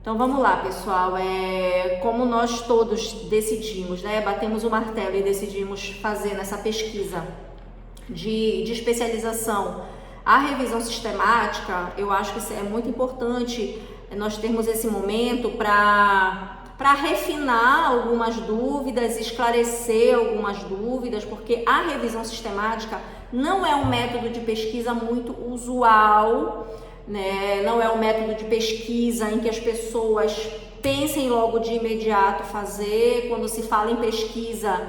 Então vamos lá, pessoal, como nós todos decidimos, né, batemos o martelo e decidimos fazer nessa pesquisa de especialização a revisão sistemática, eu acho que isso é muito importante nós termos esse momento para refinar algumas dúvidas, esclarecer algumas dúvidas, porque a revisão sistemática não é um método de pesquisa muito usual, né? Não é um método de pesquisa em que as pessoas pensem logo de imediato fazer. Quando se fala em pesquisa,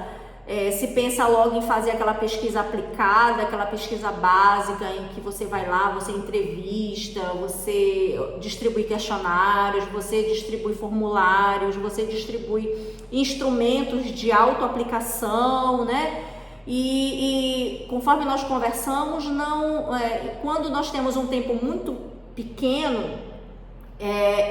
se pensa logo em fazer aquela pesquisa aplicada, aquela pesquisa básica em que você vai lá, você entrevista, você distribui questionários, você distribui formulários, você distribui instrumentos de autoaplicação, né? E conforme nós conversamos, quando nós temos um tempo muito pequeno,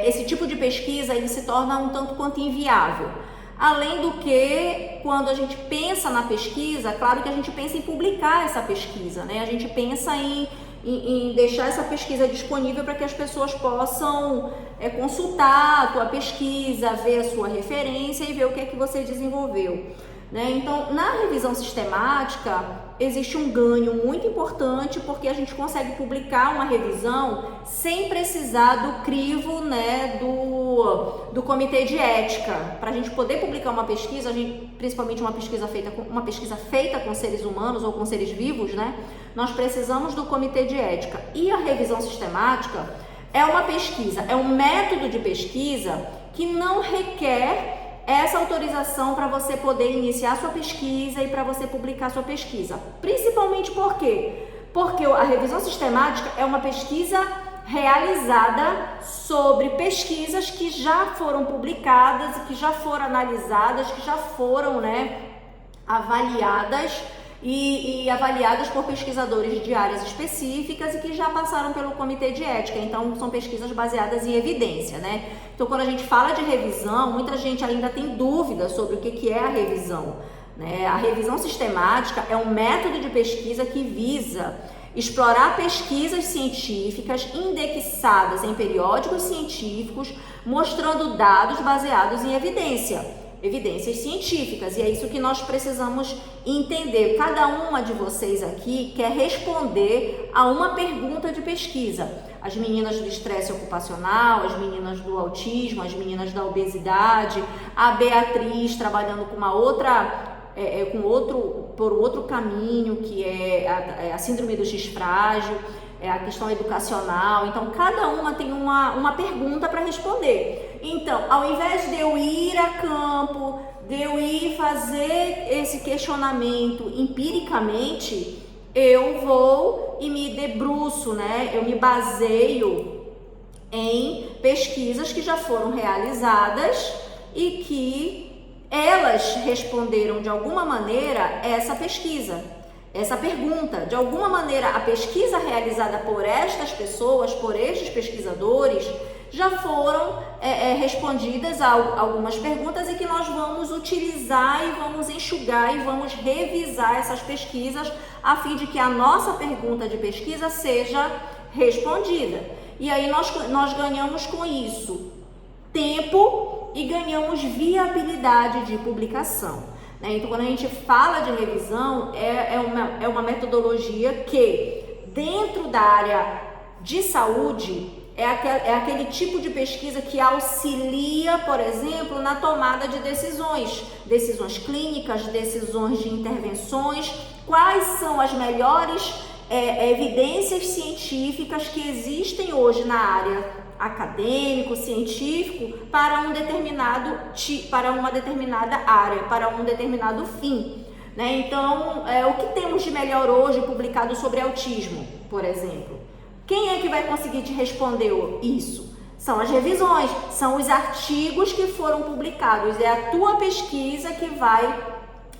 esse tipo de pesquisa ele se torna um tanto quanto inviável. Além do que, quando a gente pensa na pesquisa, claro que a gente pensa em publicar essa pesquisa, né? A gente pensa em deixar essa pesquisa disponível para que as pessoas possam consultar a tua pesquisa, ver a sua referência e ver o que é que você desenvolveu, né? Então, na revisão sistemática, existe um ganho muito importante porque a gente consegue publicar uma revisão sem precisar do crivo, né, do comitê de ética. Para a gente poder publicar uma pesquisa, principalmente uma pesquisa feita com seres humanos ou com seres vivos, né, nós precisamos do comitê de ética. E a revisão sistemática é uma pesquisa, é um método de pesquisa que não requer essa autorização para você poder iniciar sua pesquisa e para você publicar sua pesquisa. Principalmente por quê? Porque a revisão sistemática é uma pesquisa realizada sobre pesquisas que já foram publicadas, que já foram analisadas, que já foram, né, avaliadas e avaliadas por pesquisadores de áreas específicas e que já passaram pelo comitê de ética. Então, são pesquisas baseadas em evidência, né? Então, quando a gente fala de revisão, muita gente ainda tem dúvidas sobre o que é a revisão, né? A revisão sistemática é um método de pesquisa que visa explorar pesquisas científicas indexadas em periódicos científicos, mostrando dados baseados em evidências científicas, e é isso que nós precisamos entender. Cada uma de vocês aqui quer responder a uma pergunta de pesquisa. As meninas do estresse ocupacional, as meninas do autismo, as meninas da obesidade, a Beatriz trabalhando com por outro caminho, que é a síndrome do X frágil, a questão educacional. Então, cada uma tem uma pergunta para responder. Então, ao invés de eu ir a campo, de eu ir fazer esse questionamento empiricamente, eu vou e me debruço, né? Eu me baseio em pesquisas que já foram realizadas e que elas responderam de alguma maneira essa pesquisa. Essa pergunta, de alguma maneira, a pesquisa realizada por estas pessoas, por estes pesquisadores, já foram respondidas a algumas perguntas e que nós vamos utilizar e vamos enxugar e vamos revisar essas pesquisas a fim de que a nossa pergunta de pesquisa seja respondida. E aí nós ganhamos com isso tempo e ganhamos viabilidade de publicação. Então, quando a gente fala de revisão, é uma metodologia que, dentro da área de saúde, é aquele tipo de pesquisa que auxilia, por exemplo, na tomada de decisões clínicas, decisões de intervenções. Quais são as melhores evidências científicas que existem hoje na área acadêmico, científico, para uma determinada área, para um determinado fim, né? Então, o que temos de melhor hoje publicado sobre autismo, por exemplo? Quem é que vai conseguir te responder isso? São as revisões, são os artigos que foram publicados, é a tua pesquisa que vai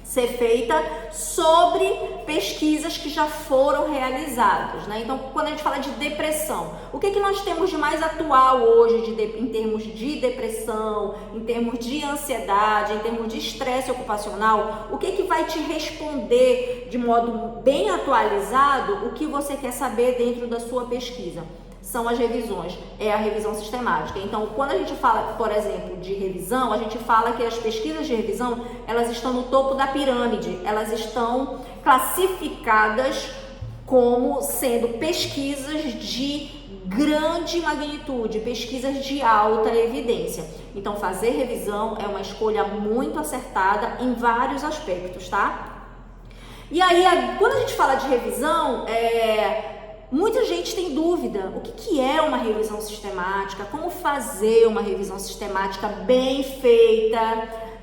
ser feita sobre pesquisas que já foram realizadas, né? Então, quando a gente fala de depressão, o que nós temos de mais atual hoje em termos de depressão, em termos de ansiedade, em termos de estresse ocupacional? O que vai te responder de modo bem atualizado o que você quer saber dentro da sua pesquisa? são as revisões, é a revisão sistemática. Então, quando a gente fala, por exemplo, de revisão, a gente fala que as pesquisas de revisão, elas estão no topo da pirâmide, elas estão classificadas como sendo pesquisas de grande magnitude, pesquisas de alta evidência. Então, fazer revisão é uma escolha muito acertada em vários aspectos, tá? E aí, quando a gente fala de revisão, muita gente tem dúvida, o que é uma revisão sistemática, como fazer uma revisão sistemática bem feita,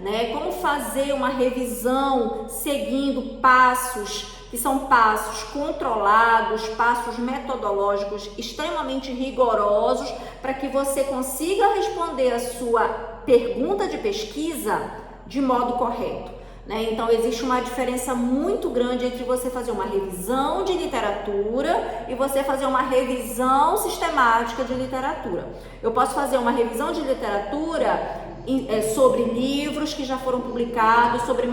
né? Como fazer uma revisão seguindo passos que são passos controlados, passos metodológicos extremamente rigorosos para que você consiga responder a sua pergunta de pesquisa de modo correto, né? Então, existe uma diferença muito grande entre você fazer uma revisão de literatura e você fazer uma revisão sistemática de literatura. Eu posso fazer uma revisão de literatura sobre livros que já foram publicados, sobre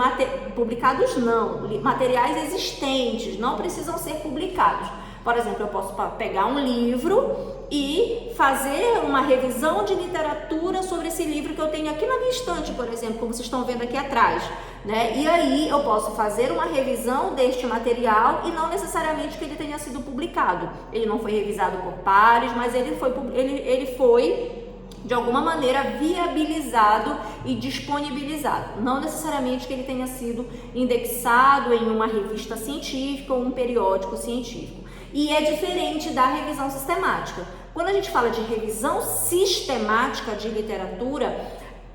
publicados não, materiais existentes, não precisam ser publicados. Por exemplo, eu posso pegar um livro e fazer uma revisão de literatura sobre esse livro que eu tenho aqui na minha estante, por exemplo, como vocês estão vendo aqui atrás, né? E aí eu posso fazer uma revisão deste material e não necessariamente que ele tenha sido publicado. Ele não foi revisado por pares, mas ele foi de alguma maneira viabilizado e disponibilizado. Não necessariamente que ele tenha sido indexado em uma revista científica ou um periódico científico. E é diferente da revisão sistemática. Quando a gente fala de revisão sistemática de literatura,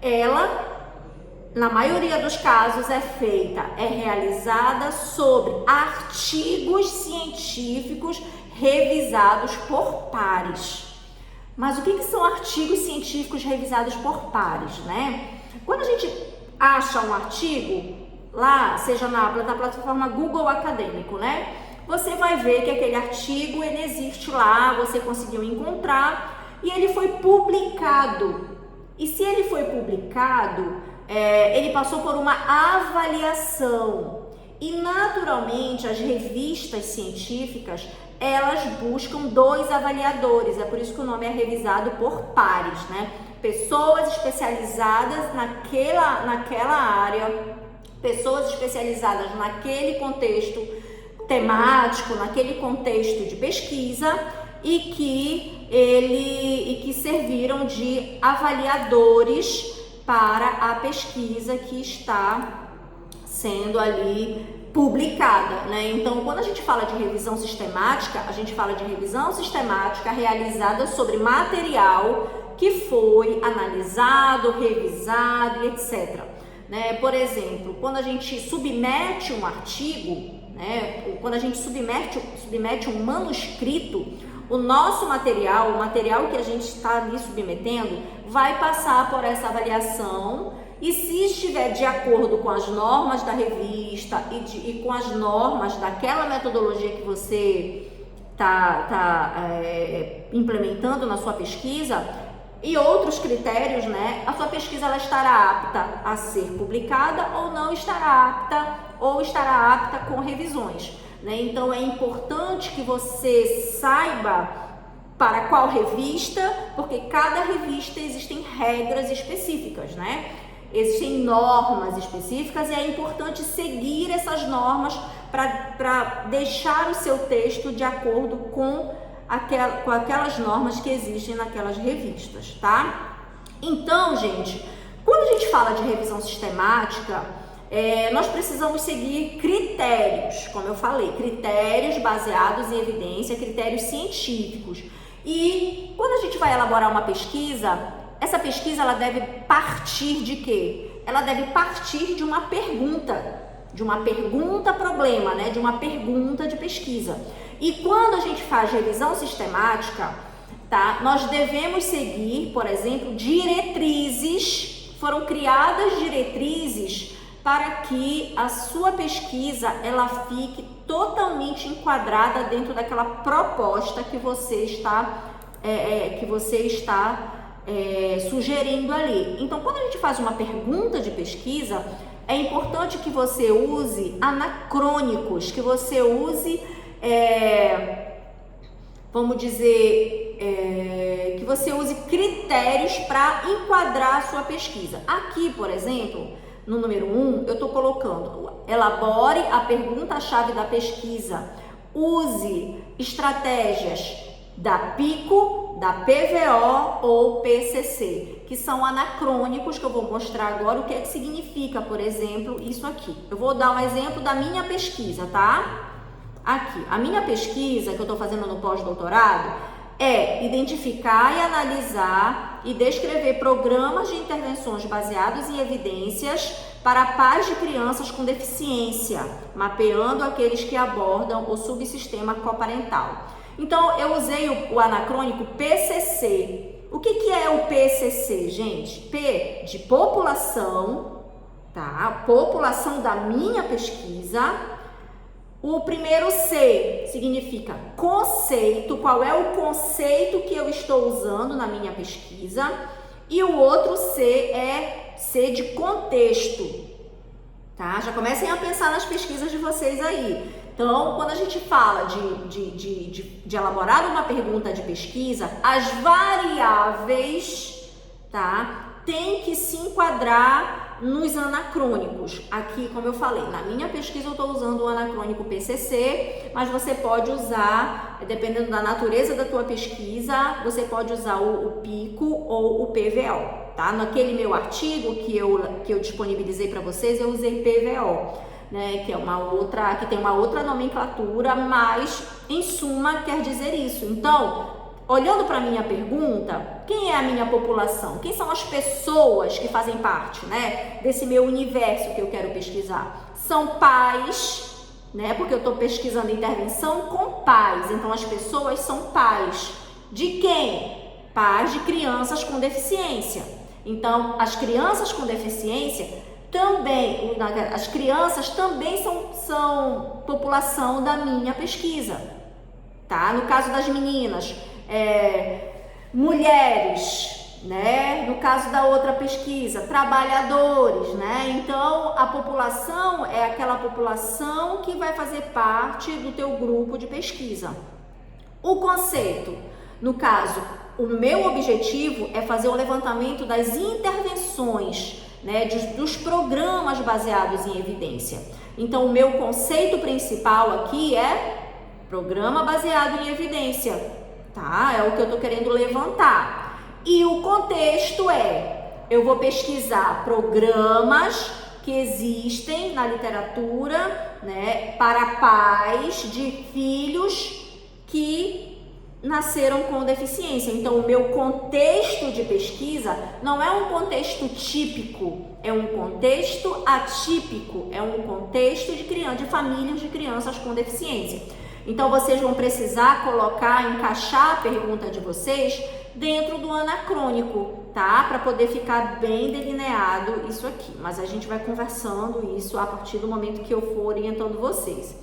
ela, na maioria dos casos, é realizada sobre artigos científicos revisados por pares. Mas o que são artigos científicos revisados por pares, né? Quando a gente acha um artigo lá, seja na plataforma Google Acadêmico, né? Você vai ver que aquele artigo, ele existe lá, você conseguiu encontrar e ele foi publicado. E se ele foi publicado, ele passou por uma avaliação. E naturalmente as revistas científicas, elas buscam 2 avaliadores, é por isso que o nome é revisado por pares, né? Pessoas especializadas naquela área, pessoas especializadas naquele contexto temático, naquele contexto de pesquisa e que serviram de avaliadores para a pesquisa que está sendo ali publicada, né? Então, quando a gente fala de revisão sistemática, a gente fala de revisão sistemática realizada sobre material que foi analisado, revisado e etc. Né? Por exemplo, quando a gente submete um artigo, né? Quando a gente submete um manuscrito, o nosso material, o material que a gente está ali submetendo, vai passar por essa avaliação. E se estiver de acordo com as normas da revista e com as normas daquela metodologia que você está implementando na sua pesquisa e outros critérios, né, a sua pesquisa ela estará apta a ser publicada ou não estará apta, ou estará apta com revisões, né? Então é importante que você saiba para qual revista, porque cada revista existem regras específicas, né? Existem normas específicas e é importante seguir essas normas para deixar o seu texto de acordo com aquelas normas que existem naquelas revistas, tá? Então, gente, quando a gente fala de revisão sistemática, nós precisamos seguir critérios, como eu falei, critérios baseados em evidência, critérios científicos. E quando a gente vai elaborar uma pesquisa, essa pesquisa ela deve partir de quê? Ela deve partir de uma pergunta problema, né? De uma pergunta de pesquisa. E quando a gente faz revisão sistemática, tá? Nós devemos seguir, por exemplo, diretrizes. Foram criadas diretrizes para que a sua pesquisa ela fique totalmente enquadrada dentro daquela proposta que você está sugerindo ali. Então, quando a gente faz uma pergunta de pesquisa, é importante que você use anacrônicos, que você use, vamos dizer, que você use critérios para enquadrar a sua pesquisa. Aqui, por exemplo, no número 1, eu estou colocando: elabore a pergunta-chave da pesquisa, use estratégias da PICO, da PVO ou PCC, que são anacrônicos, que eu vou mostrar agora o que é que significa, por exemplo, isso aqui. Eu vou dar um exemplo da minha pesquisa, tá? Aqui, a minha pesquisa que eu estou fazendo no pós-doutorado é identificar e analisar e descrever programas de intervenções baseados em evidências para pais de crianças com deficiência, mapeando aqueles que abordam o subsistema coparental. Então, eu usei o anacrônico PCC. O que é o PCC, gente? P de população, tá? População da minha pesquisa. O primeiro C significa conceito, qual é o conceito que eu estou usando na minha pesquisa. E o outro C é C de contexto, tá? Já comecem a pensar nas pesquisas de vocês aí. Então, quando a gente fala de elaborar uma pergunta de pesquisa, as variáveis, tá, tem que se enquadrar nos anacrônicos. Aqui, como eu falei, na minha pesquisa eu estou usando o anacrônico PCC, mas você pode usar, dependendo da natureza da tua pesquisa, você pode usar o PICO ou o PVO, tá? Naquele meu artigo que eu disponibilizei para vocês, eu usei PVO. Né, que é que tem uma outra nomenclatura, mas em suma quer dizer isso. Então, olhando para a minha pergunta, quem é a minha população? Quem são as pessoas que fazem parte, né, desse meu universo que eu quero pesquisar? São pais, né, porque eu estou pesquisando intervenção com pais, então as pessoas são pais. De quem? Pais de crianças com deficiência. Então, as crianças com deficiência também, as crianças também são população da minha pesquisa, tá? No caso das meninas, mulheres, né? No caso da outra pesquisa, trabalhadores, né? Então, a população é aquela população que vai fazer parte do teu grupo de pesquisa. O conceito, no caso, o meu objetivo é fazer o levantamento das intervenções, né, dos programas baseados em evidência. Então, o meu conceito principal aqui é programa baseado em evidência, tá? É o que eu tô querendo levantar. E o contexto eu vou pesquisar programas que existem na literatura, né, para pais de filhos que nasceram com deficiência. Então, o meu contexto de pesquisa não é um contexto típico, é um contexto atípico, é um contexto de famílias de crianças com deficiência. Então, vocês vão precisar encaixar a pergunta de vocês dentro do anacrônico, tá? Para poder ficar bem delineado isso aqui. Mas a gente vai conversando isso a partir do momento que eu for orientando vocês.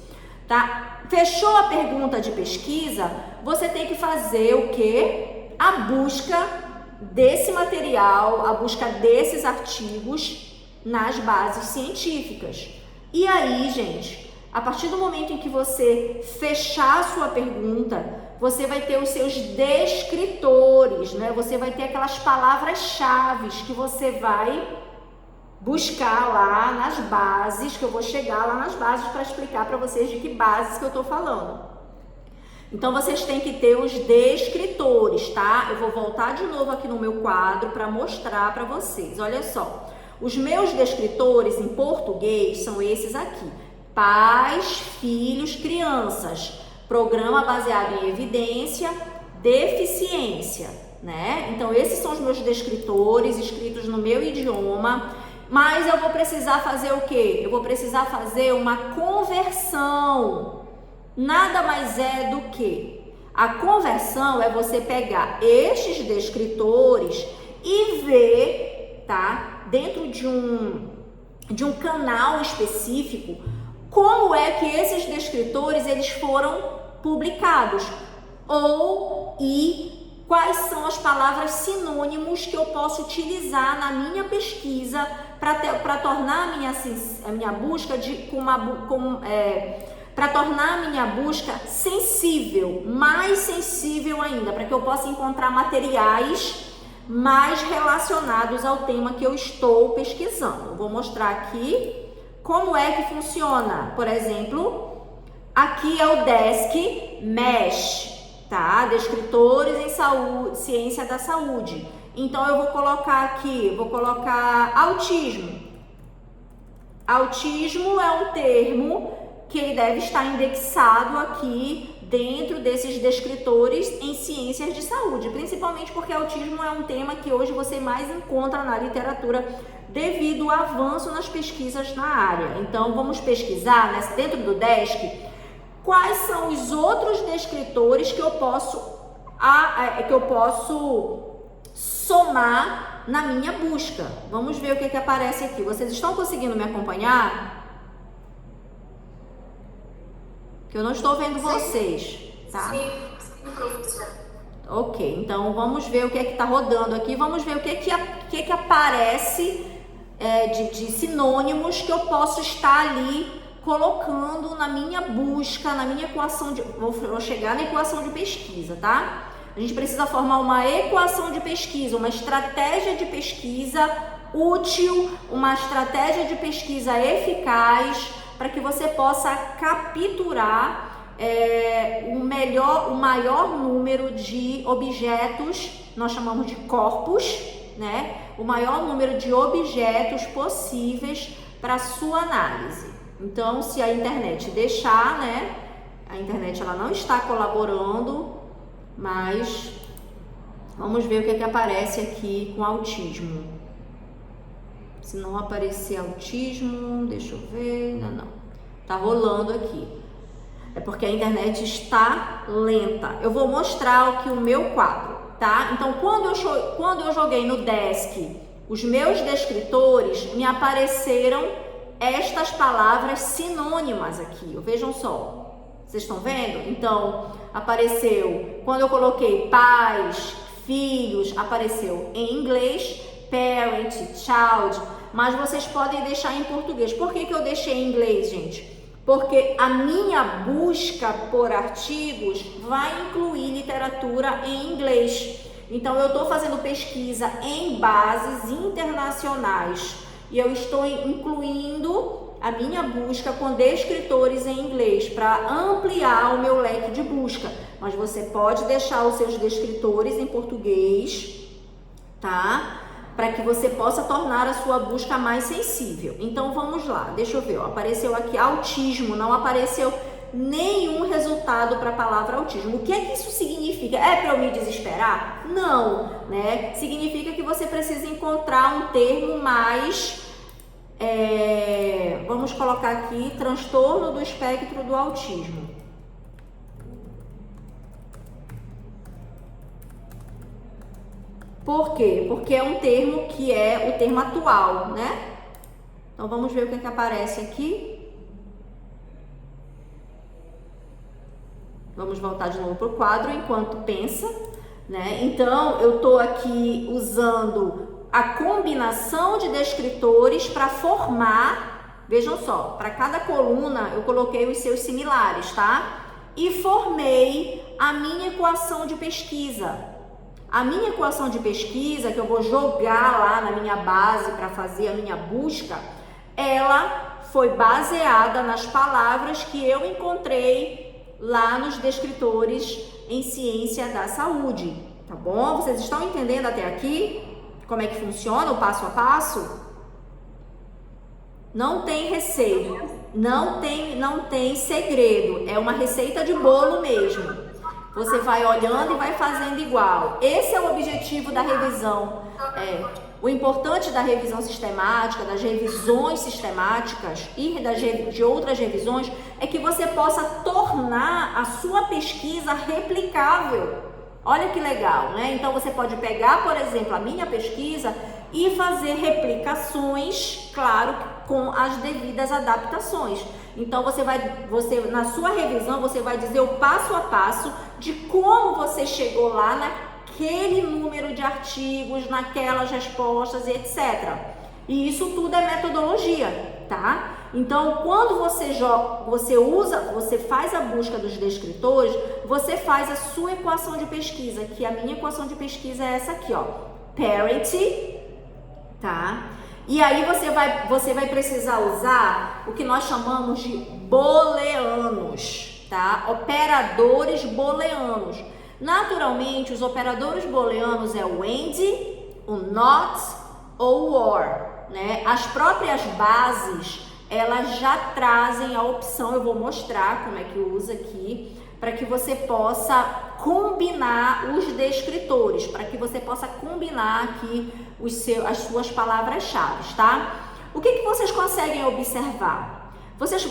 Tá? Fechou a pergunta de pesquisa, você tem que fazer o quê? A busca desse material, a busca desses artigos nas bases científicas. E aí, gente, a partir do momento em que você fechar a sua pergunta, você vai ter os seus descritores, né? Você vai ter aquelas palavras-chave que você vai buscar lá nas bases, que eu vou chegar lá nas bases para explicar para vocês de que bases que eu estou falando. Então, vocês têm que ter os descritores, tá? Eu vou voltar de novo aqui no meu quadro para mostrar para vocês. Olha só, os meus descritores em português são esses aqui: pais, filhos, crianças, programa baseado em evidência, deficiência, né? Então, esses são os meus descritores escritos no meu idioma. Mas eu vou precisar fazer o quê? Eu vou precisar fazer uma conversão. Nada mais é do que a conversão é você pegar estes descritores e ver, tá? Dentro de um canal específico, como é que esses descritores eles foram publicados e quais são as palavras sinônimos que eu posso utilizar na minha pesquisa para tornar a minha busca para tornar a minha busca sensível, mais sensível ainda, para que eu possa encontrar materiais mais relacionados ao tema que eu estou pesquisando. Eu vou mostrar aqui como é que funciona. Por exemplo, aqui é o Desk MESH, tá? Descritores em saúde, ciência da saúde. Então eu vou colocar aqui, vou colocar autismo. Autismo é um termo que ele deve estar indexado aqui dentro desses descritores em ciências de saúde, principalmente porque autismo é um tema que hoje você mais encontra na literatura devido ao avanço nas pesquisas na área. Então vamos pesquisar, né, dentro do Desk, quais são os outros descritores que eu posso somar na minha busca. Vamos ver o que aparece aqui. Vocês estão conseguindo me acompanhar? Que eu não estou vendo vocês, tá? Sim, professor. Ok, então vamos ver o que é que está rodando aqui. Vamos ver o que é que aparece de sinônimos que eu posso estar ali colocando na minha busca, na minha equação de... Vou chegar na equação de pesquisa, tá? A gente precisa formar uma equação de pesquisa, uma estratégia de pesquisa útil, uma estratégia de pesquisa eficaz, para que você possa capturar o maior número de objetos, nós chamamos de corpos, né? O maior número de objetos possíveis para sua análise. Então, se a internet deixar, né? A internet ela não está colaborando, mas vamos ver o que aparece aqui com autismo. Se não aparecer autismo, deixa eu ver, não. Tá rolando aqui. É porque a internet está lenta. Eu vou mostrar aqui o meu quadro, tá? Então, quando eu joguei no Desk os meus descritores, me apareceram estas palavras sinônimas aqui. Vejam só. Vocês estão vendo? Então, apareceu, quando eu coloquei pais, filhos, apareceu em inglês, parent, child, mas vocês podem deixar em português. Por que eu deixei em inglês, gente? Porque a minha busca por artigos vai incluir literatura em inglês. Então, eu estou fazendo pesquisa em bases internacionais e eu estou incluindo a minha busca com descritores em inglês para ampliar o meu leque de busca. Mas você pode deixar os seus descritores em português, tá? Para que você possa tornar a sua busca mais sensível. Então vamos lá, deixa eu ver, ó. Apareceu aqui autismo, não apareceu nenhum resultado para a palavra autismo. O que é que isso significa? É para eu me desesperar? Não, né? Significa que você precisa encontrar um termo mais... vamos colocar aqui, transtorno do espectro do autismo. Por quê? Porque é um termo que é o termo atual, né? Então vamos ver o que aparece aqui. Vamos voltar de novo para o quadro enquanto pensa, né? Então eu estou aqui usando a combinação de descritores para formar, vejam só, para cada coluna eu coloquei os seus similares, tá? E formei a minha equação de pesquisa. A minha equação de pesquisa, que eu vou jogar lá na minha base para fazer a minha busca, ela foi baseada nas palavras que eu encontrei lá nos descritores em ciência da saúde, tá bom? Vocês estão entendendo até aqui como é que funciona o passo a passo? Não tem receita, não tem segredo, é uma receita de bolo mesmo. Você vai olhando e vai fazendo igual. Esse é o objetivo da revisão. O importante da revisão sistemática, das revisões sistemáticas e de outras revisões é que você possa tornar a sua pesquisa replicável. Olha que legal, né? Então você pode pegar, por exemplo, a minha pesquisa e fazer replicações, claro, com as devidas adaptações. Então você na sua revisão você vai dizer o passo a passo de como você chegou lá naquele número de artigos, naquelas respostas e etc. E isso tudo é metodologia. tá? Então, quando você faz a busca dos descritores, você faz a sua equação de pesquisa, que a minha equação de pesquisa é essa aqui, ó, parent, tá? E aí você vai precisar usar o que nós chamamos de booleanos, tá? Operadores booleanos. Naturalmente, os operadores booleanos é o AND, o NOT ou o OR, né? As próprias bases, elas já trazem a opção, eu vou mostrar como é que usa aqui, para que você possa combinar os descritores, para que você possa combinar aqui as suas palavras-chave, tá? O que vocês conseguem observar? Vocês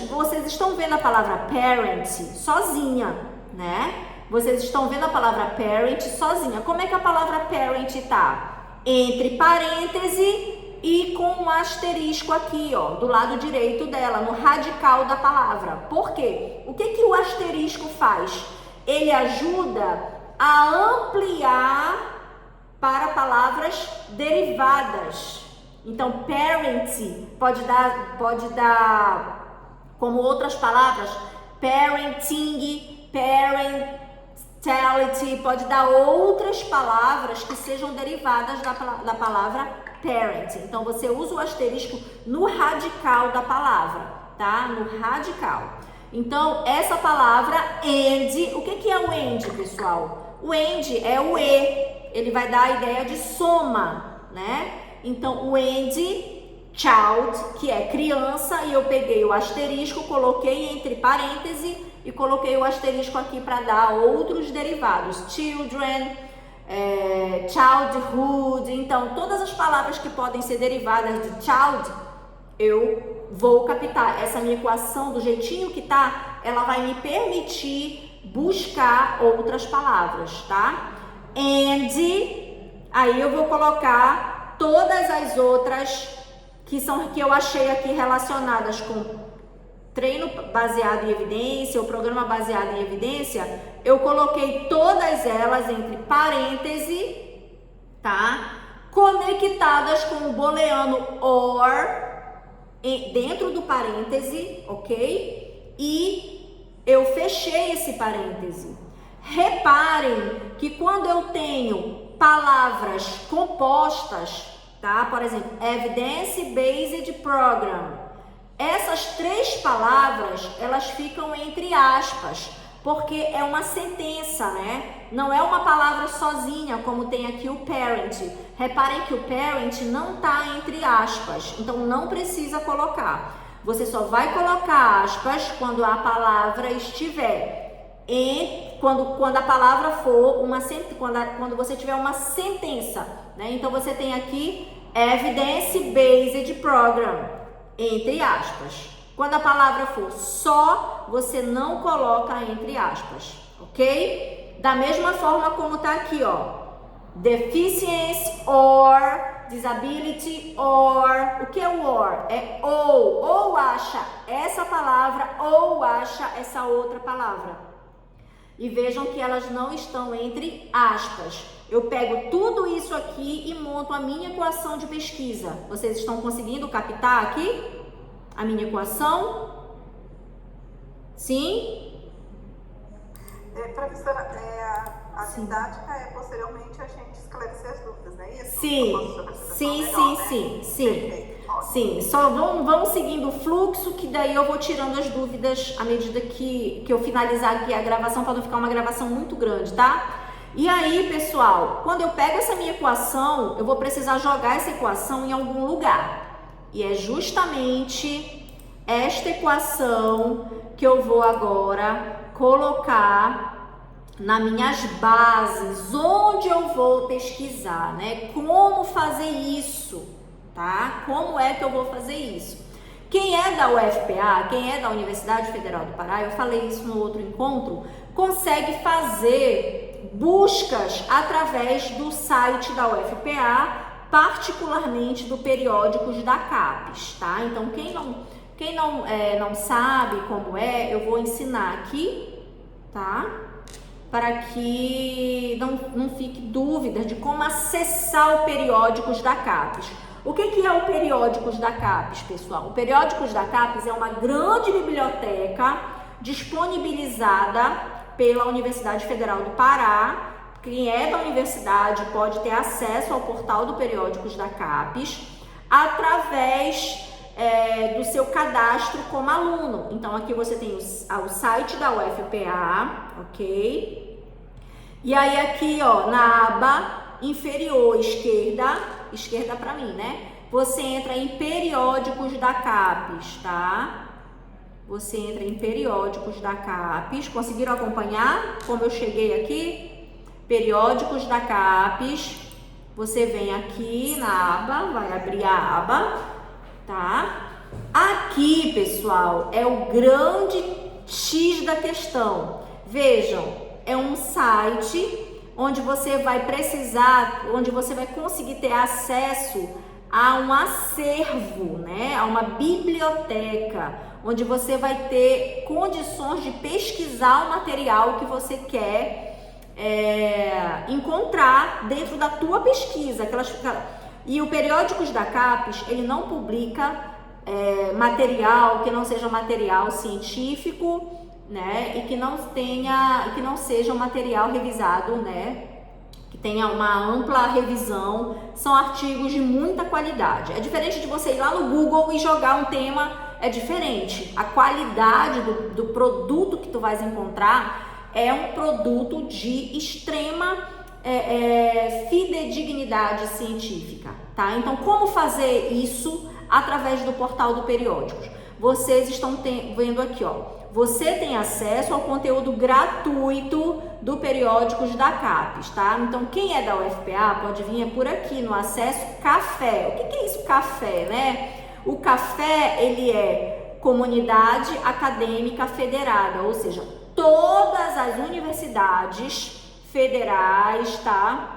estão vendo a palavra parent sozinha, né? Vocês estão vendo a palavra parent sozinha. Como é que a palavra parent tá? Entre parêntese e com um asterisco aqui, ó, do lado direito dela, no radical da palavra. Por quê? O que o asterisco faz? Ele ajuda a ampliar para palavras derivadas. Então, parent pode dar como outras palavras, parenting, parentality, pode dar outras palavras que sejam derivadas da palavra parent. Então, você usa o asterisco no radical da palavra, tá? No radical. Então, essa palavra and, o que é o and, pessoal? O and é o e, ele vai dar a ideia de soma, né? Então, o and, child, que é criança, e eu peguei o asterisco, coloquei entre parênteses e coloquei o asterisco aqui para dar outros derivados, children, childhood. Então, todas as palavras que podem ser derivadas de child, eu vou captar. Essa minha equação, do jeitinho que tá, ela vai me permitir buscar outras palavras, tá? And, aí eu vou colocar todas as outras que eu achei aqui relacionadas com treino baseado em evidência, o programa baseado em evidência, eu coloquei todas elas entre parênteses, tá? Conectadas com o booleano OR dentro do parêntese, ok? E eu fechei esse parêntese. Reparem que quando eu tenho palavras compostas, tá? Por exemplo, Evidence-Based Program. Essas três palavras, elas ficam entre aspas, porque é uma sentença, né? Não é uma palavra sozinha, como tem aqui o parent. Reparem que o parent não está entre aspas, então não precisa colocar. Você só vai colocar aspas quando a palavra estiver quando a palavra for quando você tiver uma sentença, né? Então você tem aqui Evidence-Based Program, entre aspas. Quando a palavra for só, você não coloca entre aspas, ok? Da mesma forma como tá aqui, ó, deficiency or disability or, o que é o or? É ou acha essa palavra ou acha essa outra palavra. E vejam que elas não estão entre aspas. Eu pego tudo isso aqui e monto a minha equação de pesquisa. Vocês estão conseguindo captar aqui a minha equação? Sim? Professora, a didática é posteriormente a gente esclarecer as dúvidas, não é isso? Sim. Só vamos seguindo o fluxo, que daí eu vou tirando as dúvidas à medida que eu finalizar aqui a gravação, para não ficar uma gravação muito grande, tá? E aí, pessoal, quando eu pego essa minha equação, eu vou precisar jogar essa equação em algum lugar. E é justamente esta equação que eu vou agora colocar nas minhas bases, onde eu vou pesquisar, né? Como fazer isso, tá? Como é que eu vou fazer isso? Quem é da UFPA, quem é da Universidade Federal do Pará, eu falei isso no outro encontro, consegue fazer buscas através do site da UFPA, particularmente do Periódicos da CAPES, tá? Então, quem não sabe como eu vou ensinar aqui, tá? Para que não fique dúvidas de como acessar o Periódicos da CAPES. O que é o Periódicos da CAPES, pessoal? O Periódicos da CAPES é uma grande biblioteca disponibilizada pela Universidade Federal do Pará. Quem é da universidade pode ter acesso ao portal do Periódicos da CAPES através do seu cadastro como aluno. Então, aqui você tem o site da UFPA, ok? E aí aqui, ó, na aba inferior esquerda para mim, né? Você entra em Periódicos da CAPES, tá? Você entra em Periódicos da CAPES. Conseguiram acompanhar como eu cheguei aqui? Periódicos da CAPES. Você vem aqui na aba, vai abrir a aba, tá? Aqui, pessoal, é o grande X da questão. Vejam, é um site onde você vai precisar, onde você vai conseguir ter acesso a um acervo, né? A uma biblioteca, onde você vai ter condições de pesquisar o material que você quer encontrar dentro da tua pesquisa. E o Periódicos da CAPES, ele não publica material que não seja material científico, né? E que não seja um material revisado, né? Que tenha uma ampla revisão. São artigos de muita qualidade. É diferente de você ir lá no Google e jogar um tema, é diferente. A qualidade do produto que tu vais encontrar é um produto de extrema fidedignidade científica, tá? Então, como fazer isso? Através do portal do Periódicos. Vocês estão vendo aqui, ó. Você tem acesso ao conteúdo gratuito do Periódicos da CAPES, tá? Então, quem é da UFPA pode vir por aqui no acesso café. O que é isso, café, né? O café, ele é Comunidade Acadêmica Federada, ou seja, todas as universidades federais, tá?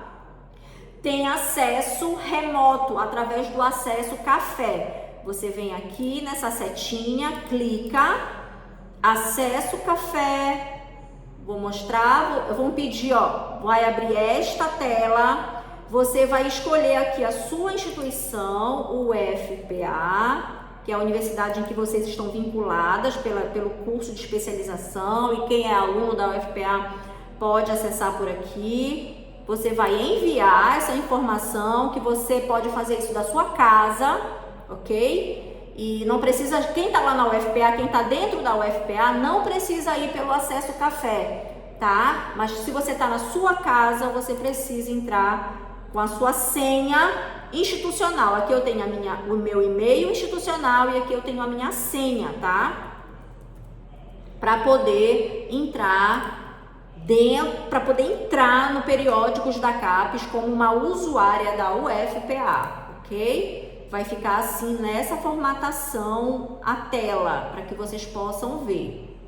Tem acesso remoto através do acesso café. Você vem aqui nessa setinha, clica, acesso café. Vou mostrar, vamos pedir, ó, vai abrir esta tela. Você vai escolher aqui a sua instituição, o UFPA, que é a universidade em que vocês estão vinculadas pelo curso de especialização, e quem é aluno da UFPA pode acessar por aqui. Você vai enviar essa informação, que você pode fazer isso da sua casa, ok? E não precisa, quem está lá na UFPA, quem está dentro da UFPA, não precisa ir pelo acesso café, tá? Mas se você está na sua casa, você precisa entrar com a sua senha institucional. Aqui eu tenho o meu e-mail institucional e aqui eu tenho a minha senha, tá? Para poder entrar no Periódicos da CAPES como uma usuária da UFPA, ok? Vai ficar assim nessa formatação a tela, para que vocês possam ver,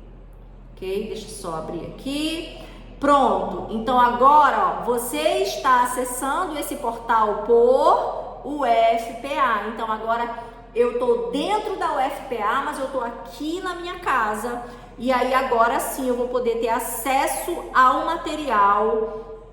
ok? Deixa eu só abrir aqui. Pronto, então agora, ó, você está acessando esse portal por UFPA. Então agora eu estou dentro da UFPA, mas eu estou aqui na minha casa. E aí agora sim eu vou poder ter acesso ao material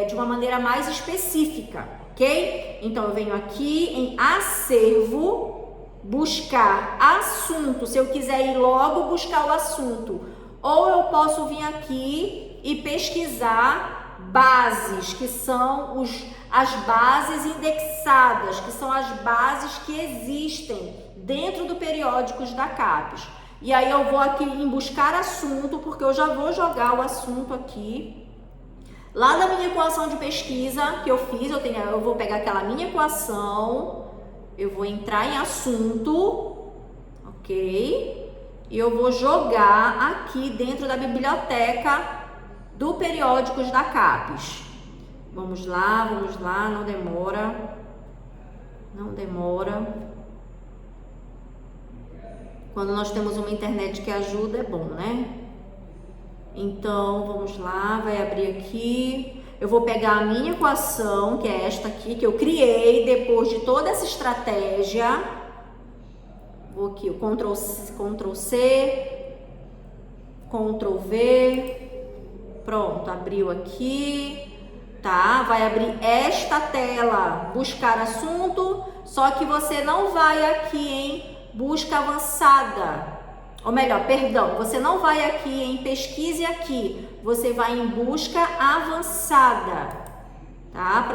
de uma maneira mais específica, ok? Então eu venho aqui em acervo, buscar assunto, se eu quiser ir logo buscar o assunto. Ou eu posso vir aqui e pesquisar bases, que são as bases indexadas, que são as bases que existem dentro do Periódicos da CAPES. E aí eu vou aqui em buscar assunto, porque eu já vou jogar o assunto aqui. Lá da minha equação de pesquisa que eu fiz, eu vou pegar aquela minha equação, eu vou entrar em assunto, ok? E eu vou jogar aqui dentro da biblioteca do Periódicos da CAPES. Vamos lá, não demora. Não demora. Quando nós temos uma internet que ajuda, é bom, né? Então, vamos lá, vai abrir aqui. Eu vou pegar a minha equação, que é esta aqui, que eu criei depois de toda essa estratégia. Vou aqui, o Ctrl C, Ctrl V. Pronto, abriu aqui. Tá? Vai abrir esta tela, buscar assunto. só que você não vai aqui em busca avançada. Ou melhor, perdão, você não vai aqui em pesquise aqui, você vai em busca avançada, tá?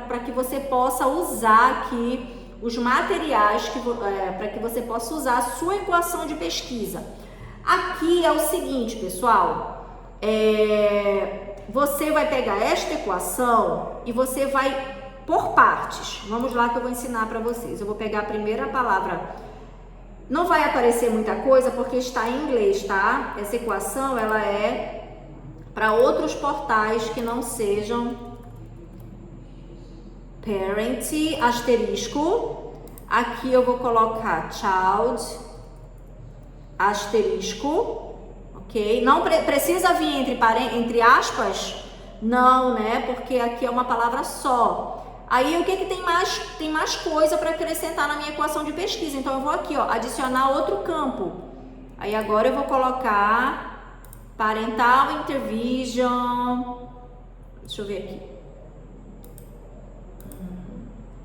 Para que você possa usar aqui os materiais, para que você possa usar a sua equação de pesquisa. Aqui é o seguinte, pessoal, você vai pegar esta equação e você vai por partes. Vamos lá que eu vou ensinar para vocês. Eu vou pegar a primeira palavra. Não vai aparecer muita coisa porque está em inglês, tá? Essa equação, ela é para outros portais que não sejam parent, asterisco. Aqui eu vou colocar child, asterisco, ok? Não precisa vir entre aspas, não, né? Porque aqui é uma palavra só. Aí o que tem mais? Tem mais coisa para acrescentar na minha equação de pesquisa. Então eu vou aqui, ó, adicionar outro campo. Aí agora eu vou colocar parental intervision. Deixa eu ver aqui.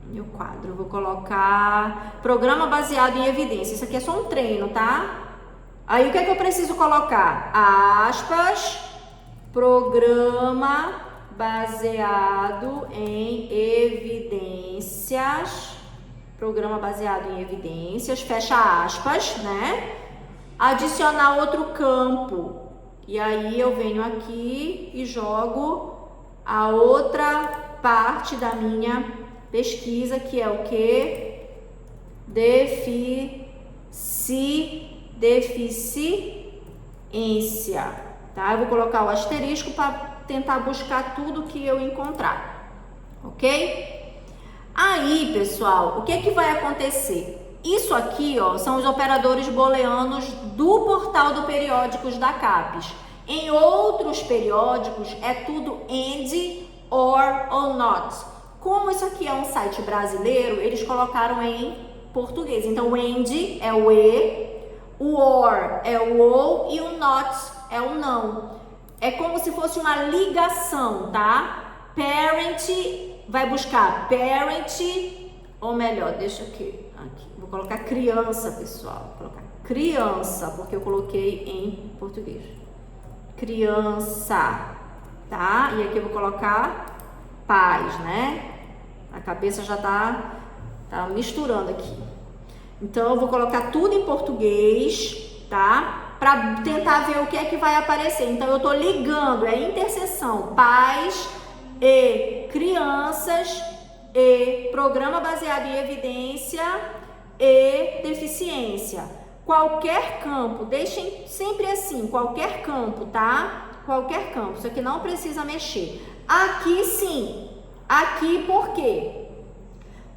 Meu quadro, eu vou colocar programa baseado em evidência. Isso aqui é só um treino, tá? Aí o que eu preciso colocar? Aspas, programa baseado em evidências, programa baseado em evidências, fecha aspas, né? Adicionar outro campo. E aí eu venho aqui e jogo a outra parte da minha pesquisa, que é o quê? Deficiência, tá? Eu vou colocar o asterisco para tentar buscar tudo que eu encontrar, ok? Aí, pessoal, o que vai acontecer? Isso aqui, ó, são os operadores booleanos do portal do Periódicos da CAPES. Em outros periódicos é tudo and, or not. Como isso aqui é um site brasileiro, eles colocaram em português. Então, o and é o e, o or é o ou e o not é o não. É como se fosse uma ligação, tá? Parent vai buscar parent, ou melhor, deixa aqui. Vou colocar criança, pessoal. Vou colocar criança, porque eu coloquei em português. Criança, tá? E aqui eu vou colocar pais, né? A cabeça já tá misturando aqui. Então, eu vou colocar tudo em português, tá? Para tentar ver o que é que vai aparecer. Então, eu tô ligando, é interseção, pais e crianças e programa baseado em evidência e deficiência. Qualquer campo, deixem sempre assim, qualquer campo, tá? Qualquer campo, isso aqui não precisa mexer. Aqui sim, aqui por quê?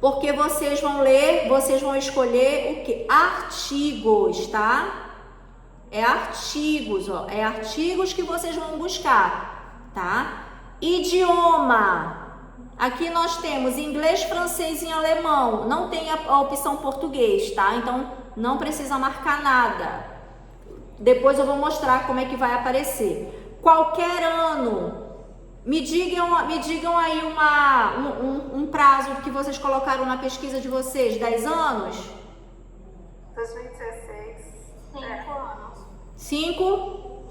Porque vocês vão escolher o quê? Artigos, tá? É artigos, ó, é artigos que vocês vão buscar, tá? Idioma. Aqui nós temos inglês, francês e alemão. Não tem a opção português, tá? Então, não precisa marcar nada. Depois eu vou mostrar como é que vai aparecer. Qualquer ano. Me digam aí um prazo que vocês colocaram na pesquisa de vocês. 10 anos? 2016. 5 anos. 5?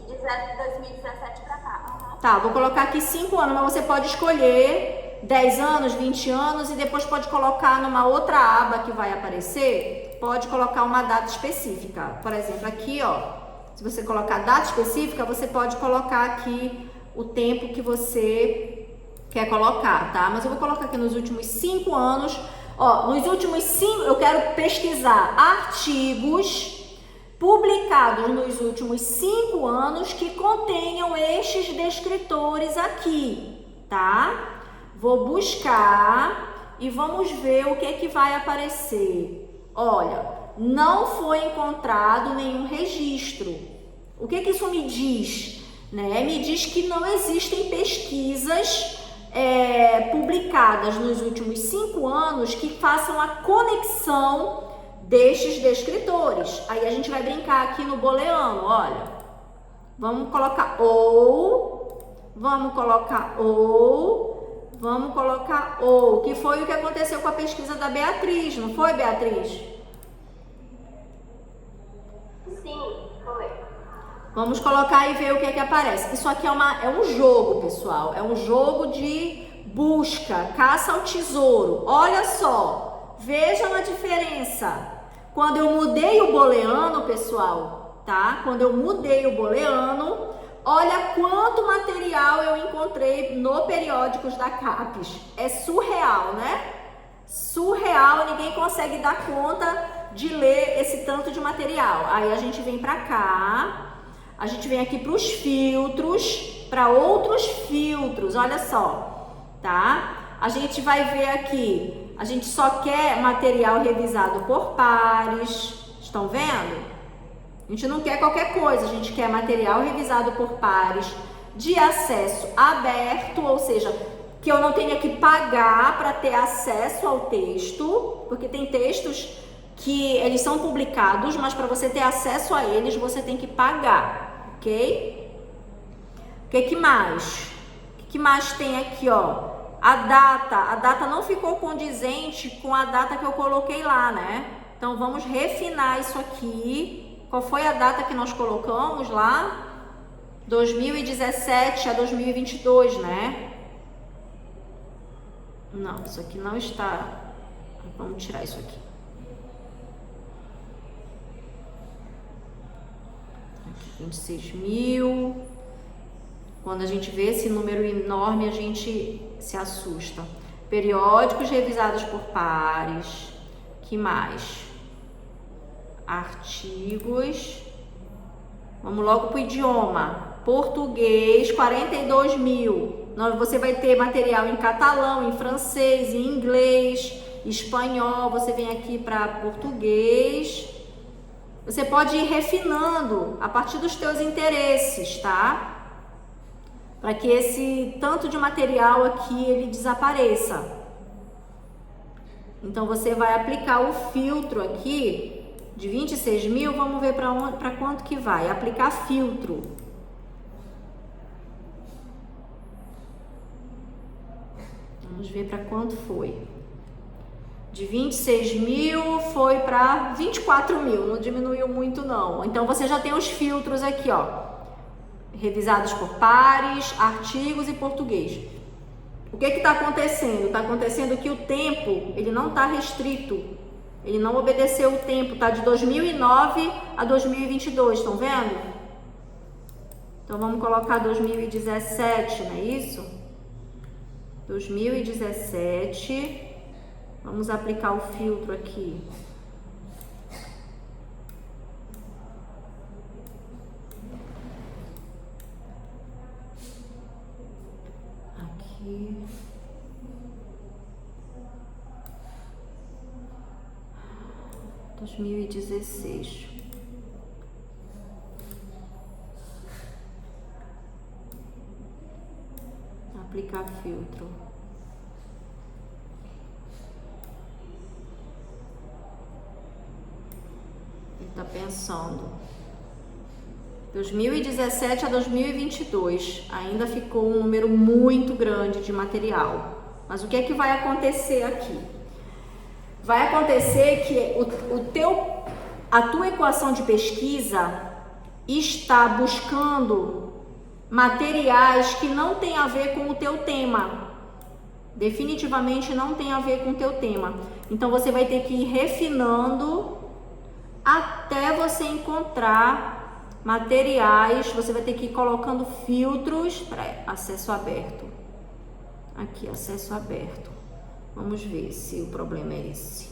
2017 pra cá. Uhum. Tá, vou colocar aqui 5 anos, mas você pode escolher 10 anos, 20 anos e depois pode colocar numa outra aba que vai aparecer, pode colocar uma data específica. Por exemplo, aqui, ó, se você colocar data específica, você pode colocar aqui o tempo que você quer colocar, tá? Mas eu vou colocar aqui nos últimos 5 anos. Ó, nos últimos 5, eu quero pesquisar artigos publicados nos últimos 5 anos que contenham estes descritores aqui, tá? Vou buscar e vamos ver o que vai aparecer. Olha, não foi encontrado nenhum registro. O que isso me diz? Né? Me diz que não existem pesquisas publicadas nos últimos 5 anos que façam a conexão destes descritores. Aí a gente vai brincar aqui no booleano, olha. Vamos colocar ou, Vamos colocar ou, que foi o que aconteceu com a pesquisa da Beatriz, não foi, Beatriz? Sim, foi. Vamos colocar e ver o que é que aparece. Isso aqui é um jogo, pessoal. É um jogo de busca, caça ao tesouro. Olha só, vejam a diferença. Quando eu mudei o booleano, pessoal, tá? Quando eu mudei o booleano, olha quanto material eu encontrei no periódicos da CAPES. É surreal, né? Surreal, ninguém consegue dar conta de ler esse tanto de material. Aí a gente vem pra cá, a gente vem aqui pros filtros, para outros filtros, olha só, tá? A gente vai ver aqui, a gente só quer material revisado por pares, estão vendo? A gente não quer qualquer coisa, a gente quer material revisado por pares, de acesso aberto, ou seja, que eu não tenha que pagar para ter acesso ao texto, porque tem textos que eles são publicados, mas para você ter acesso a eles, você tem que pagar, ok? O que mais? O que mais tem aqui, ó? A data não ficou condizente com a data que eu coloquei lá, né? Então, vamos refinar isso aqui. Qual foi a data que nós colocamos lá? 2017 a 2022, né? Não, isso aqui não está. Vamos tirar isso aqui. Aqui, 26 mil. Quando a gente vê esse número enorme, a gente se assusta. Periódicos revisados por pares. Que mais? Artigos. Vamos logo para o idioma. Português, 42 mil. Você vai ter material em catalão, em francês, em inglês, espanhol. Você vem aqui para português. Você pode ir refinando a partir dos teus interesses, tá? Para que esse tanto de material aqui ele desapareça. Então você vai aplicar o filtro aqui de 26 mil. Vamos ver para quanto que vai. Aplicar filtro. Vamos ver para quanto foi. De 26 mil foi para 24 mil. Não diminuiu muito não. Então você já tem os filtros aqui, ó. Revisados por pares, artigos e português. O que está acontecendo? Está acontecendo que o tempo, ele não está restrito. Ele não obedeceu o tempo. Está de 2009 a 2022, estão vendo? Então, vamos colocar 2017, não é isso? 2017. Vamos aplicar o filtro aqui. Aqui. — 2016. Aplicar filtro. Ele está pensando. 2017 a 2022. Ainda ficou um número muito grande de material. Mas o que é que vai acontecer aqui? Vai acontecer que a tua equação de pesquisa está buscando materiais que não tem a ver com o teu tema. Definitivamente não tem a ver com o teu tema. Então você vai ter que ir refinando até você encontrar materiais. Você vai ter que ir colocando filtros para acesso aberto. Aqui, acesso aberto. Vamos ver se o problema é esse.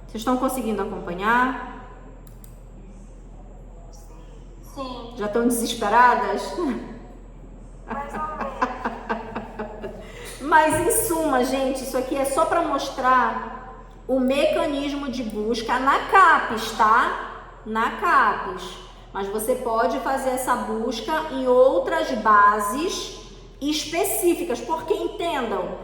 Vocês estão conseguindo acompanhar? Sim. Já estão desesperadas? Mais ou menos. Mas em suma, gente, isso aqui é só para mostrar o mecanismo de busca na CAPES, tá? Na CAPES. Mas você pode fazer essa busca em outras bases específicas, porque entendam,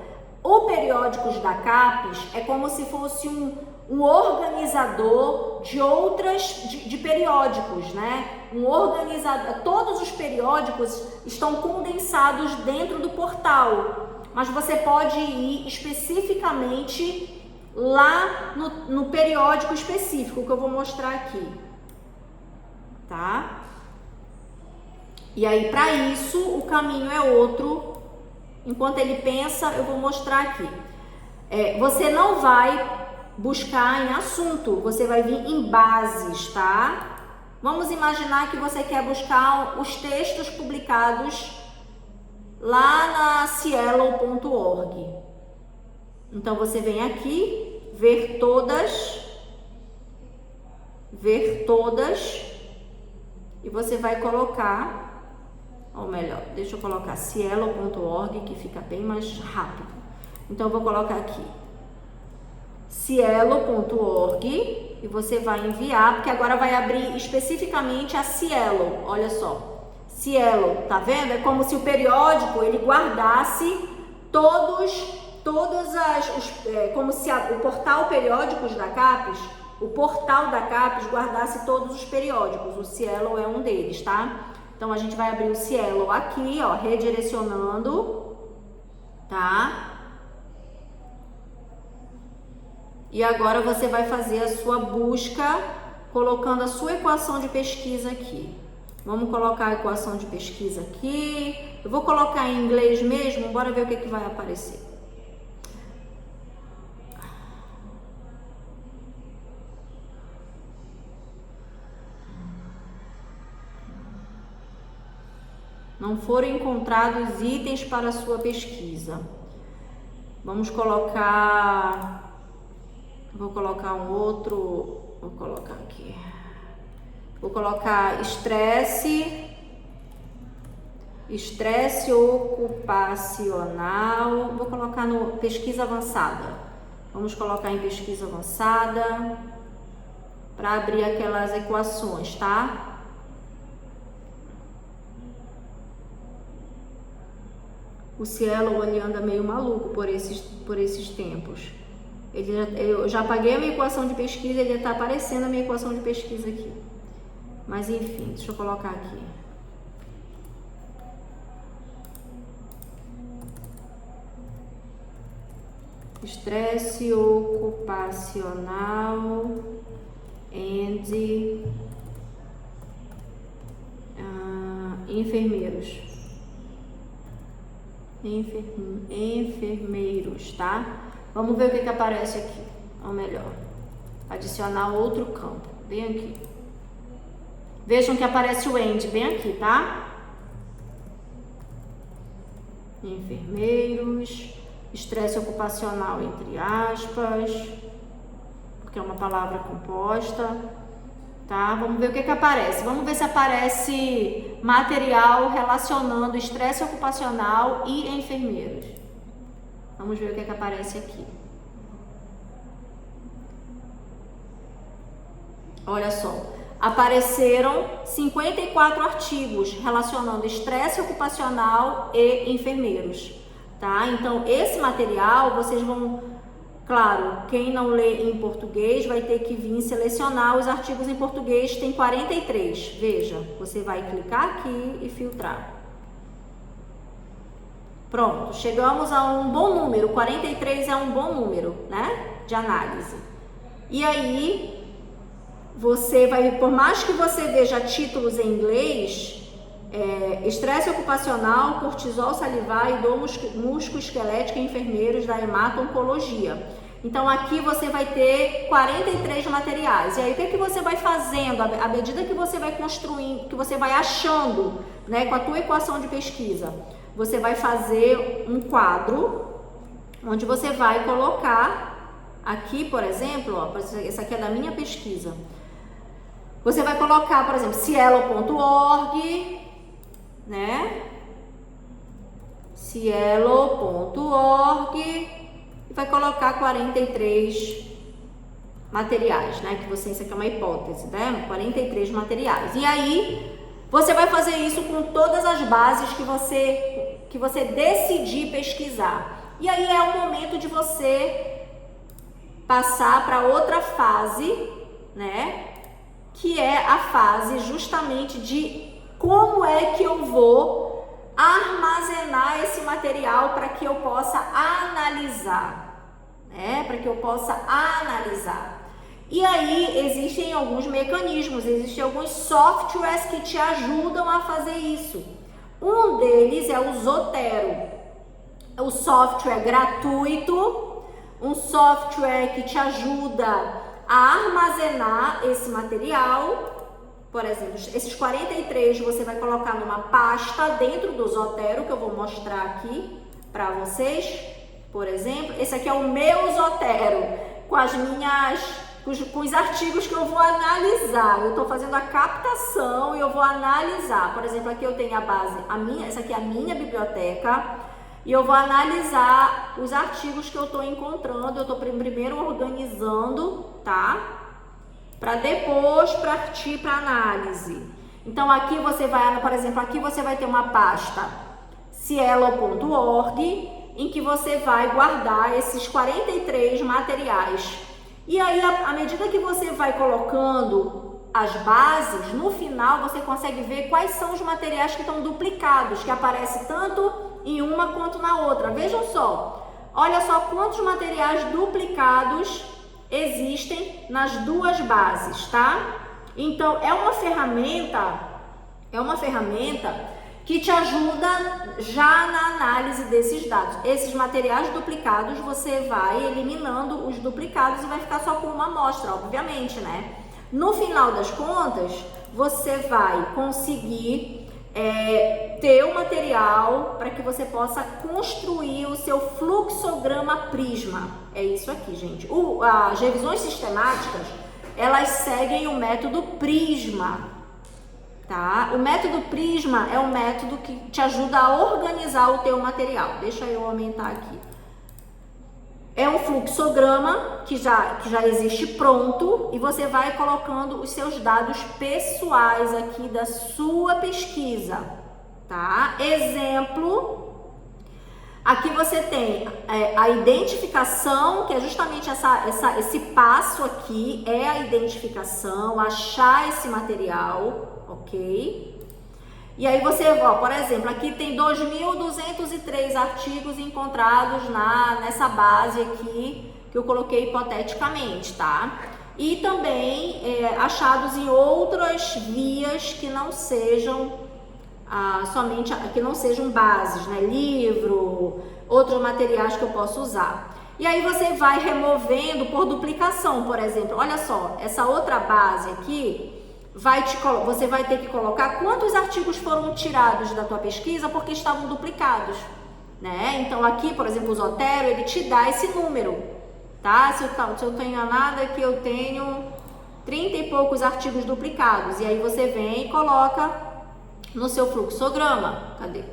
O Periódicos da CAPES é como se fosse um organizador de periódicos, né? Um organizador, todos os periódicos estão condensados dentro do portal, mas você pode ir especificamente lá no periódico específico que eu vou mostrar aqui, tá? E aí, para isso, o caminho é outro. Enquanto ele pensa, eu vou mostrar aqui. Você não vai buscar em assunto, você vai vir em bases, tá? Vamos imaginar que você quer buscar os textos publicados lá na cielo.org. Então, você vem aqui, ver todas, e você vai colocar, ou melhor, deixa eu colocar cielo.org, que fica bem mais rápido. Então, eu vou colocar aqui cielo.org e você vai enviar, porque agora vai abrir especificamente a Cielo. Olha só, Cielo, tá vendo? É como se o periódico ele guardasse como se o portal Periódicos da CAPES, o portal da CAPES guardasse todos os periódicos. O Cielo é um deles, tá? Então a gente vai abrir o Cielo aqui, ó, redirecionando, tá? E agora você vai fazer a sua busca colocando a sua equação de pesquisa aqui. Vamos colocar a equação de pesquisa aqui. Eu vou colocar em inglês mesmo, bora ver o que vai aparecer. Não foram encontrados itens para a sua pesquisa. Vamos colocar... Vou colocar um outro, vou colocar aqui. Vou colocar estresse ocupacional. Vou colocar no pesquisa avançada. Vamos colocar em pesquisa avançada para abrir aquelas equações, tá? O Cielo ele anda meio maluco por esses tempos. Eu já apaguei a minha equação de pesquisa, ele está aparecendo a minha equação de pesquisa aqui. Mas enfim, deixa eu colocar aqui. Estresse ocupacional and enfermeiros. Enfermeiros, tá? Vamos ver o que aparece aqui. Ou melhor, adicionar outro campo. Bem aqui. Vejam que aparece o end bem aqui, tá? Enfermeiros. Estresse ocupacional, entre aspas. Porque é uma palavra composta. Tá? Vamos ver o que aparece. Vamos ver se aparece material relacionando estresse ocupacional e enfermeiros. Vamos ver o que aparece aqui. Olha só, apareceram 54 artigos relacionando estresse ocupacional e enfermeiros, tá? Então, esse material vocês vão, claro, quem não lê em português vai ter que vir selecionar os artigos em português, tem 43. Veja, você vai clicar aqui e filtrar. Pronto, chegamos a um bom número, 43 é um bom número, né, de análise. E aí, você vai, por mais que você veja títulos em inglês, estresse ocupacional, cortisol salivar e dor musculoesquelética em enfermeiros da hemato-oncologia. Então, aqui você vai ter 43 materiais. E aí, o que você vai fazendo à medida que você vai construindo, que você vai achando, né, com a tua equação de pesquisa? Você vai fazer um quadro onde você vai colocar aqui, por exemplo, ó, essa aqui é da minha pesquisa. Você vai colocar, por exemplo, cielo.org, né? Cielo.org e vai colocar 43 materiais, né? Que você, isso aqui é uma hipótese, né? 43 materiais. E aí, você vai fazer isso com todas as bases que você decidir pesquisar. E aí é o momento de você passar para outra fase, né? Que é a fase justamente de como é que eu vou armazenar esse material para que eu possa analisar, né? Para que eu possa analisar. E aí existem alguns mecanismos, existem alguns softwares que te ajudam a fazer isso. Um deles é o Zotero. É o software gratuito, um software que te ajuda a armazenar esse material. Por exemplo, esses 43 você vai colocar numa pasta dentro do Zotero, que eu vou mostrar aqui para vocês. Por exemplo, esse aqui é o meu Zotero, com os artigos que eu vou analisar. Eu estou fazendo a captação e eu vou analisar. Por exemplo, aqui eu tenho a base, essa aqui é a minha biblioteca, e eu vou analisar os artigos que eu estou encontrando. Eu estou primeiro organizando, tá? Para depois partir para análise. Então aqui você vai, por exemplo, aqui você vai ter uma pasta cielo.org em que você vai guardar esses 43 materiais. E aí, à medida que você vai colocando as bases, no final você consegue ver quais são os materiais que estão duplicados, que aparecem tanto em uma quanto na outra. Vejam só, olha só quantos materiais duplicados existem nas duas bases, tá? Então, é uma ferramenta que te ajuda já na análise desses dados. Esses materiais duplicados, você vai eliminando os duplicados e vai ficar só com uma amostra, obviamente, né? No final das contas, você vai conseguir ter o material para que você possa construir o seu fluxograma Prisma. É isso aqui, gente. As revisões sistemáticas, elas seguem o método Prisma. Tá? O método Prisma é um método que te ajuda a organizar o teu material. Deixa eu aumentar aqui. É um fluxograma que já existe pronto e você vai colocando os seus dados pessoais aqui da sua pesquisa, tá? Exemplo, aqui você tem a identificação, que é justamente esse passo aqui, é a identificação, achar esse material, ok? E aí você, por exemplo, aqui tem 2.203 artigos encontrados nessa base aqui que eu coloquei hipoteticamente, tá? E também achados em outras vias que não sejam que não sejam bases, né? Livro, outros materiais que eu posso usar. E aí você vai removendo por duplicação, por exemplo. Olha só, essa outra base aqui, você vai ter que colocar quantos artigos foram tirados da tua pesquisa porque estavam duplicados, né? Então aqui, por exemplo, o Zotero, ele te dá esse número, tá? Se eu tenho nada, que eu tenho 30 e poucos artigos duplicados, e aí você vem e coloca no seu fluxograma. Cadê?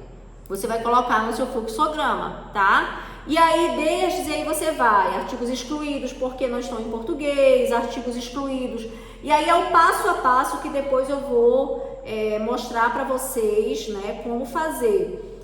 Você vai colocar no seu fluxograma, tá? E aí desde aí você vai, artigos excluídos porque não estão em português, artigos excluídos. E aí é o passo a passo que depois eu vou mostrar para vocês, né, como fazer.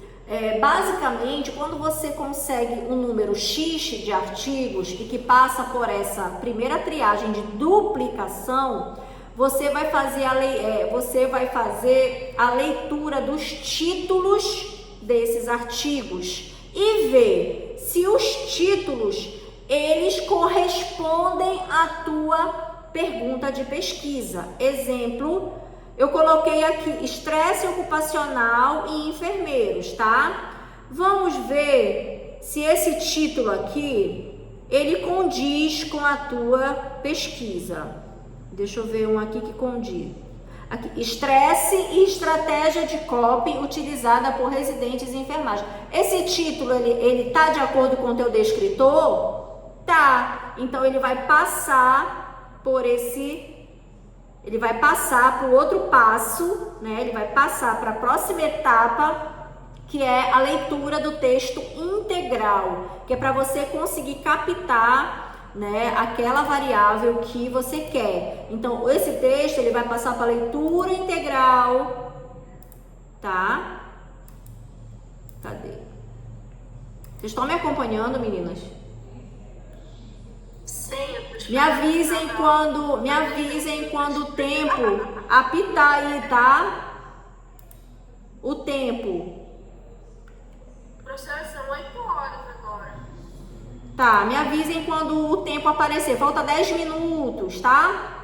Basicamente, quando você consegue um número X de artigos e que passa por essa primeira triagem de duplicação, você vai fazer a leitura dos títulos desses artigos e ver se os títulos eles correspondem à tua pergunta de pesquisa. Exemplo, eu coloquei aqui estresse ocupacional e enfermeiros, tá? Vamos ver se esse título aqui ele condiz com a tua pesquisa. Deixa eu ver um aqui que condiz. Aqui, estresse e estratégia de copy utilizada por residentes em enfermagem. Esse título, ele tá de acordo com o teu descritor? Tá. Então, ele vai passar por ele vai passar para o outro passo, né? Ele vai passar para a próxima etapa, que é a leitura do texto integral, que é para você conseguir captar, né, aquela variável que você quer. Então, esse texto ele vai passar para a leitura integral, tá? Cadê? Vocês estão me acompanhando, meninas? Sim, eu tô te Me avisem quando o tempo apitar aí, tá? O tempo. Professora, são 8 horas agora. Tá, me avisem quando o tempo aparecer. Falta 10 minutos, tá?